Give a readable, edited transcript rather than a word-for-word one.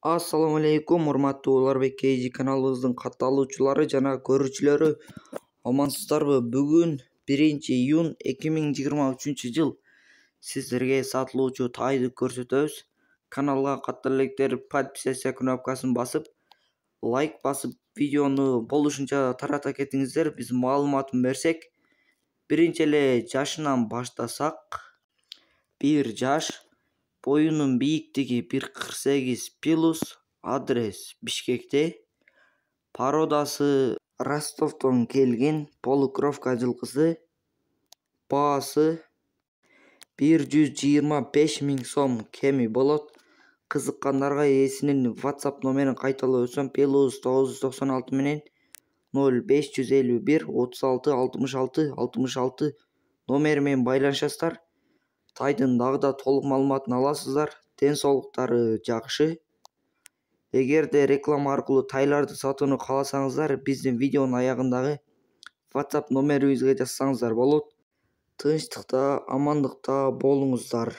Assalamu alaikum, урматтуу Уларбек KG каналыбыздын катталуучулары жана көрүүчүлөрү, амансыздарбы? Бүгүн 1-iyun 2023-жыл сиздерге сатылуучу тайды көрсөтөбүз. Каналга каттала электер подписаться кнопкасын басып, лайк басып, видеону болушунча тарата кетиңиздер. Биз маалыматын берсек, биринчи эле жашынан баштасак, 1 жаш, boyunun бийиктиги 1,48+, адрес Бишкекте, пародасы Ростовдон келген полукровка жылкысы, баасы 125 000 сом кеми болот. Кызыккандарга ээсинин WhatsApp номерин кайталап өтсөм, +996 менен 0551 36 66 66 номери менен байланышасыздар. Тайдын дагы да толук маалыматын аласыздар. Ден соолуктары жакшы. Эгерде реклама аркылуу тайларды сатууну кааласаңыздар, биздин видеонун аягындагы WhatsApp номерибизге жазсаңыздар болот. Тынчтыкта, амандыкта болуңуздар.